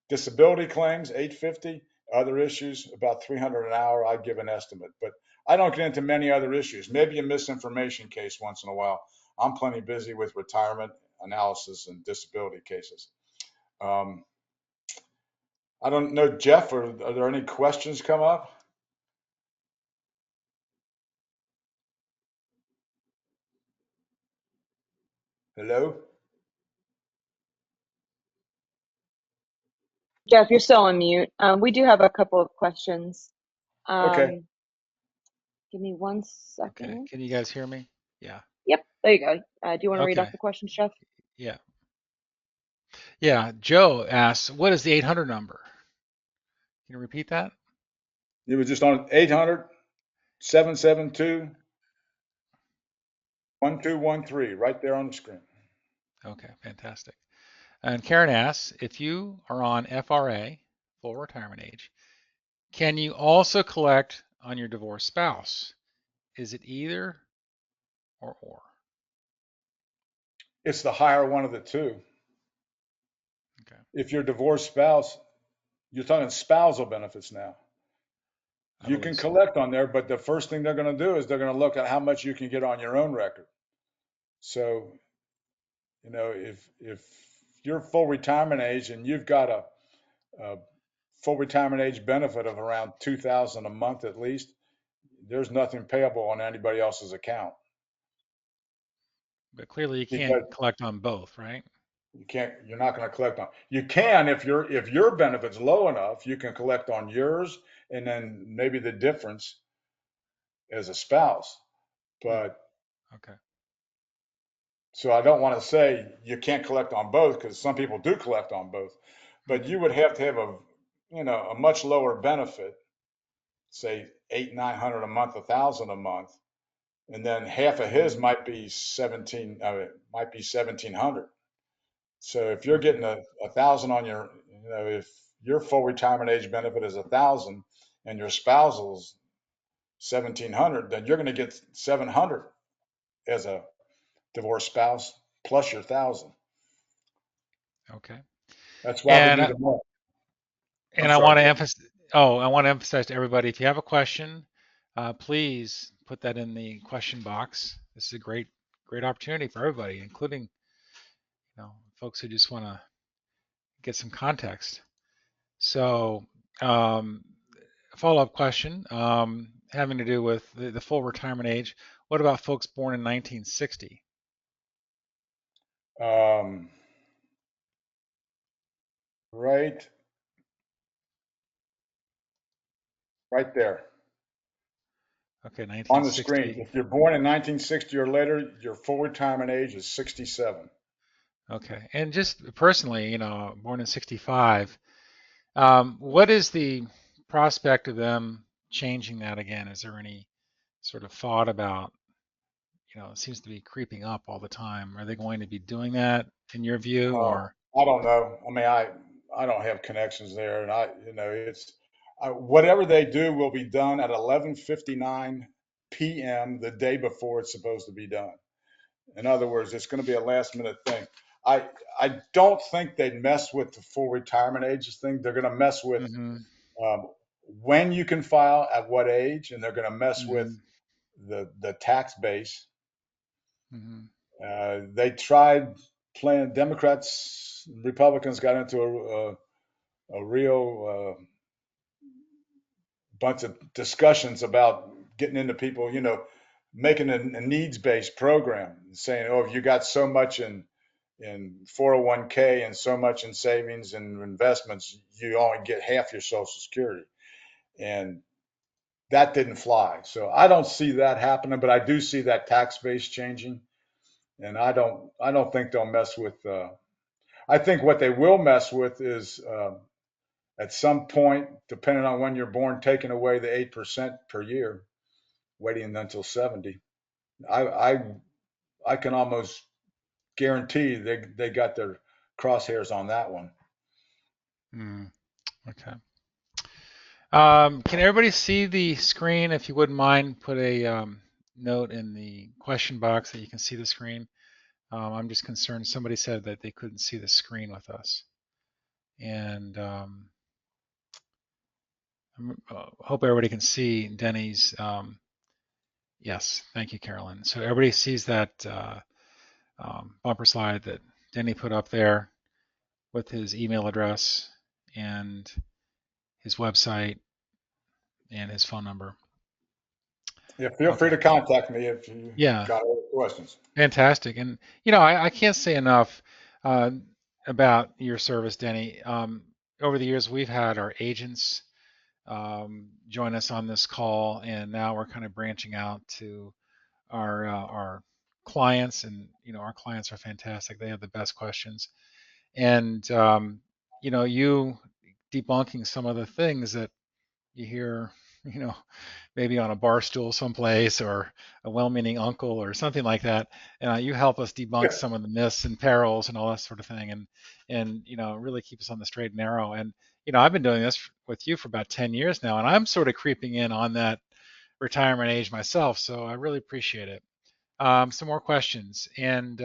Disability claims, $850. Other issues, about $300 an hour. I give an estimate, but I don't get into many other issues. Maybe a misinformation case once in a while. I'm plenty busy with retirement analysis and disability cases. Um, I don't know, Jeff, are there any questions come up? Hello? Jeff, you're still on mute. We do have a couple of questions. Okay. Give me one Okay. second. Can you guys hear me? Yeah. Yep, there you go. Do you want to read Okay. off the questions, Jeff? Yeah. Yeah. Joe asks, what is the 800 number? Can you repeat that? It was just on 800-772-1213, right there on the screen. Okay. Fantastic. And Karen asks, if you are on FRA, full retirement age, can you also collect on your divorced spouse? Is it either or? It's the higher one of the two. Okay. If you're a divorced spouse, you're talking spousal benefits now. I You believe can so. collect on there, but the first thing they're going to do is they're going to look at how much you can get on your own record. So, if you're full retirement age and you've got a full retirement age benefit of around 2,000 a month at least, there's nothing payable on anybody else's account But clearly you can't because collect on both, right? you're not going to collect on. You can if your benefit's low enough, you can collect on yours and then maybe the difference as a spouse. Hmm. But Okay. so I don't want to say you can't collect on both because some people do collect on both, but Hmm. you would have to have a much lower benefit, say 800-900 a month, 1,000 a month, and then half of his might be 1,700. So if you're Okay. getting a thousand on if your full retirement age benefit is 1,000 and your spousal's 1,700, then you're going to get 700 as a divorced spouse plus your 1,000. Okay. That's why we And do the math. I'm and I sorry, want to Jeff. emphasize. Oh, I want to emphasize to everybody: if you have a question, please put that in the question box. This is a great opportunity for everybody, including folks who just want to get some context. So, um, follow-up question having to do with the full retirement age. What about folks born in 1960? Um, right, right there Okay, on the screen. 1960. If you're born in 1960 or later, your full retirement age is 67. Okay, and just personally, born in 65. What is the prospect of them changing that again? Is there any sort of thought about, it seems to be creeping up all the time. Are they going to be doing that in your view, Oh, or? I don't know. I mean, I don't have connections there, and it's whatever they do will be done at 11:59 p.m. the day before it's supposed to be done. In other words, it's going to be a last minute thing. I don't think they'd mess with the full retirement ages thing. They're going to mess with Mm-hmm. um, when you can file at what age, and they're going to mess with Mm-hmm. the tax base. Mm-hmm. They tried playing. Democrats, Republicans got into a real bunch of discussions about getting into people, making a needs-based program, saying, "Oh, if you got so much in 401k and so much in savings and investments, you only get half your Social Security," and that didn't fly. So I don't see that happening, but I do see that tax base changing, and I don't think they'll mess with. I think what they will mess with is at some point, depending on when you're born, taking away the 8% per year, waiting until 70. I I, I can almost guarantee they got their crosshairs on that one. Mm. Okay. Can everybody see the screen? If you wouldn't mind, put a note in the question box that you can see the screen. I'm just concerned. Somebody said that they couldn't see the screen with us, and hope everybody can see Denny's. Yes, thank you, Carolyn. So everybody sees that bumper slide that Denny put up there with his email address and his website and his phone number. Yeah, feel free Okay. to contact me if you Yeah, got other questions. fantastic. And I can't say enough uh, about your service, Denny. Over the years, we've had our agents join us on this call, and now we're kind of branching out to our clients, and our clients are fantastic. They have the best questions, and you debunking some of the things that you hear, you know, maybe on a bar stool someplace or a well-meaning uncle or something like that. You help us debunk some of the myths and perils and all that sort of thing, and really keep us on the straight and narrow. And I've been doing this with you for about 10 years now, and I'm sort of creeping in on that retirement age myself. So I really appreciate it. Some more questions, and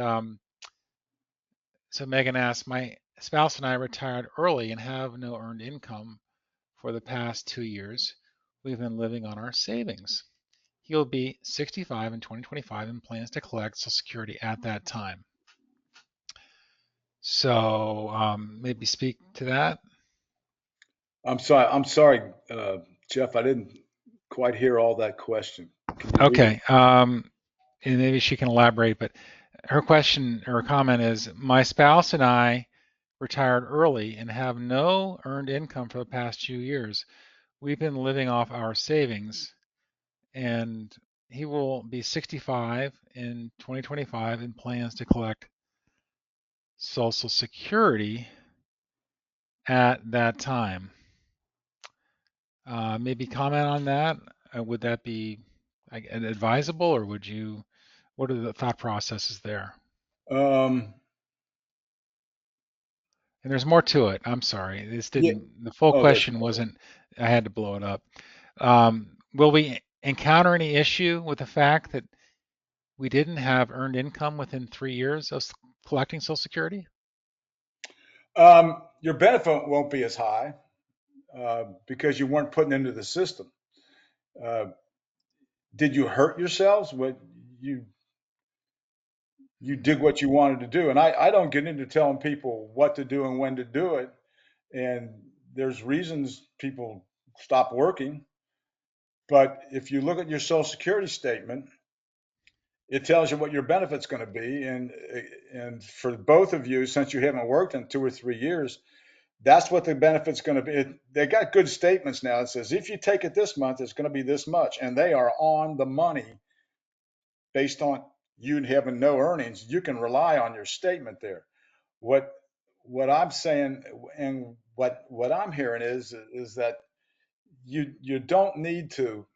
so Megan asked, my spouse and I retired early and have no earned income for the past 2 years. We've been living on our savings. He'll be 65 in 2025 and plans to collect Social Security at that time. So maybe speak to that. I'm sorry, Jeff. I didn't quite hear all that question. Can you read it? Okay. And maybe she can elaborate, but her question or comment is, my spouse and I retired early and have no earned income for the past 2 years. We've been living off our savings, and he will be 65 in 2025 and plans to collect Social Security at that time. Maybe comment on that. Would that be advisable, or what are the thought processes there? Um, And there's more to it. I'm sorry. yeah. The full Oh, that's question wasn't, I had to blow it up. Will we encounter any issue with the fact that we didn't have earned income within 3 years of collecting Social Security? your benefit won't be as high because you weren't putting into the system. Uh, did you hurt yourselves? What you did what you wanted to do, and I don't get into telling people what to do and when to do it. And there's reasons people stop working. But if you look at your Social Security statement, it tells you what your benefit's going to be. And for both of you, since you haven't worked in 2 or 3 years, that's what the benefit's going to be. They got good statements now. It says if you take it this month, it's going to be this much, and they are on the money based on you having no earnings. You can rely on your statement there. What what I'm saying and what I'm hearing is that you don't need to.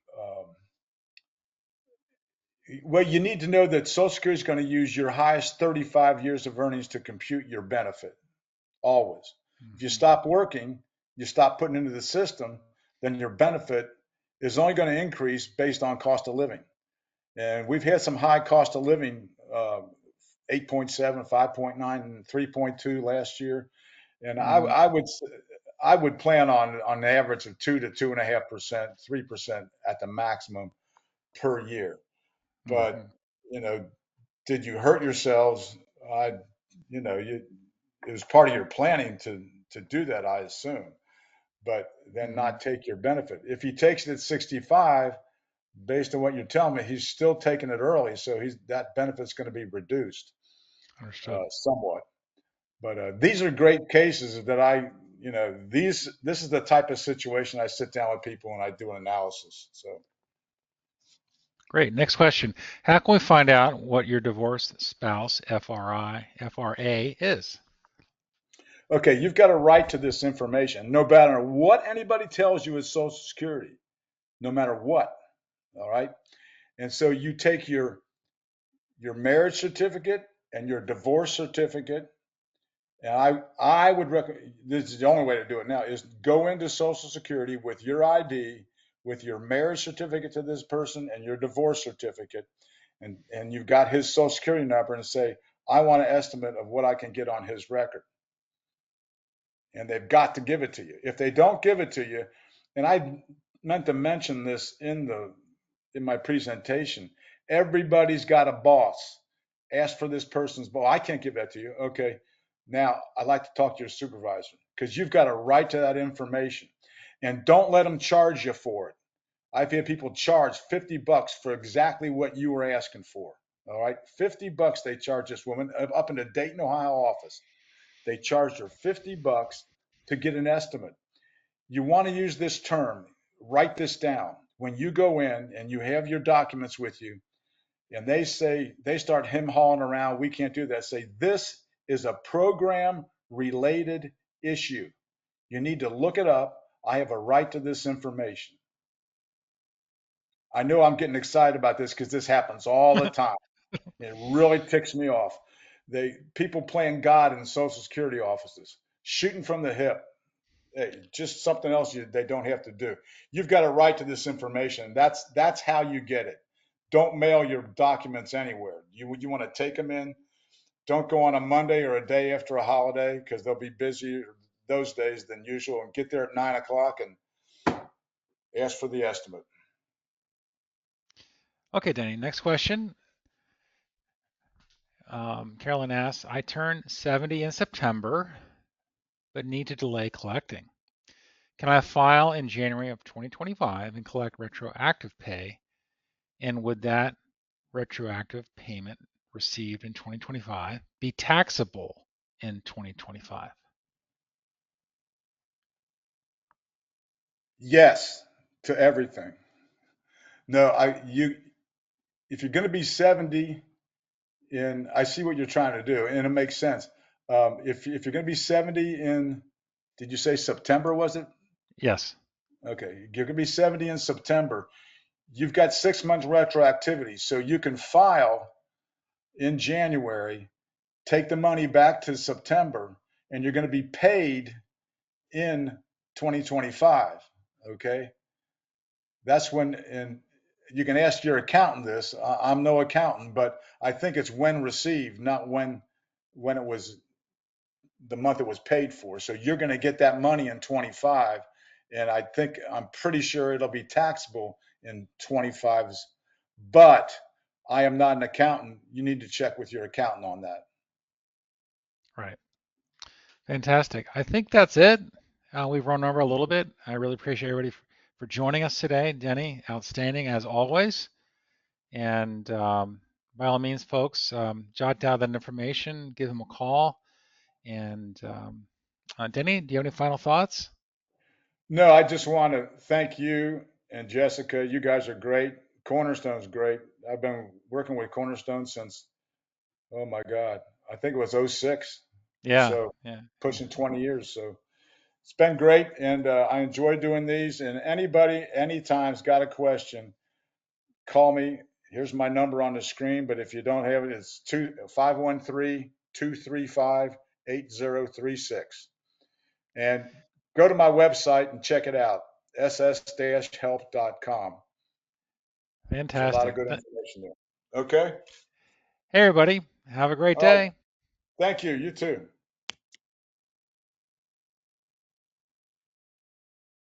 Well, you need to know that Social Security is going to use your highest 35 years of earnings to compute your benefit, always. If you Mm-hmm. stop working, you stop putting into the system, then your benefit is only going to increase based on cost of living. And we've had some high cost of living 8.7, 5.9, and 3.2 last year. And Hmm. I would plan on an average of 2 to 2.5%, 3% at the maximum per year. But Hmm. you know, did you hurt yourselves? I, it was part of your planning to do that, I assume. But then Hmm. not take your benefit. If he takes it at 65, based on what you're telling me, he's still taking it early, so he's that benefit's going to be reduced Understood. somewhat. But these are great cases that this is the type of situation I sit down with people and I do an analysis. So, Great. Next question. How can we find out what your divorced spouse FRA is? okay, you've got a right to this information, no matter what anybody tells you is Social Security, no matter what. All right, and so you take your marriage certificate and your divorce certificate. And I would recommend, this is the only way to do it now, is go into Social Security with your ID, with your marriage certificate to this person and your divorce certificate, and you've got his Social Security number, and say, I want an estimate of what I can get on his record. And they've got to give it to you. If they don't give it to you, and I meant to mention this in my presentation, everybody's got a boss. Ask for this person's boss. I can't give that to you. Okay. Now I'd like to talk to your supervisor because you've got a right to that information. And don't let them charge you for it. I've had people charge $50 for exactly what you were asking for. All right. $50 they charge this woman up in the Dayton, Ohio office. They charged her $50 to get an estimate. You want to use this term, write this down. When you go in and you have your documents with you, and they start him hauling around, we can't do that. Say, this is a program related issue. You need to look it up. I have a right to this information. I know I'm getting excited about this because this happens all the time. It really ticks me off. People playing God in Social Security offices, shooting from the hip. Hey, just something else they don't have to do. You've got a right to this information. That's how you get it. Don't mail your documents anywhere. You want to take them in. Don't go on a Monday or a day after a holiday because they'll be busier those days than usual. And get there at 9 o'clock and ask for the estimate. Okay, Danny, next question. Carolyn asks, I turn 70 in September, but need to delay collecting. Can I file in January of 2025 and collect retroactive pay? And would that retroactive payment received in 2025 be taxable in 2025? Yes to everything. No, if you're going to be 70 I see what you're trying to do, and it makes sense. If you're going to be 70 in, did you say September, was it? Yes. Okay, you're going to be 70 in September. You've got 6 months retroactivity, so you can file in January, take the money back to September, and you're going to be paid in 2025. Okay, that's when, and you can ask your accountant this. I'm no accountant, but I think it's when received, not when it was the month it was paid for. So you're going to get that money in 25, and I'm pretty sure it'll be taxable in 25's. But I am not an accountant. You need to check with your accountant on that. Right. Fantastic. I think that's it. We've run over a little bit. I really appreciate everybody for joining us today. Denny, outstanding as always. And by all means, folks, jot down that information, give him a call. And Denny, do you have any final thoughts? No, I just want to thank you and Jessica. You guys are great. Cornerstone's great. I've been working with Cornerstone since, oh my God, I think it was '06. Yeah, So yeah. pushing 20 years. So it's been great, and I enjoy doing these. And anybody, anytime's got a question, call me. Here's my number on the screen, but if you don't have it, it's 513-235-8036. And go to my website and check it out, ss-help.com. There's a lot of Fantastic. good information there. Okay. Hey, everybody. Have a great All right. day. Thank you. You too.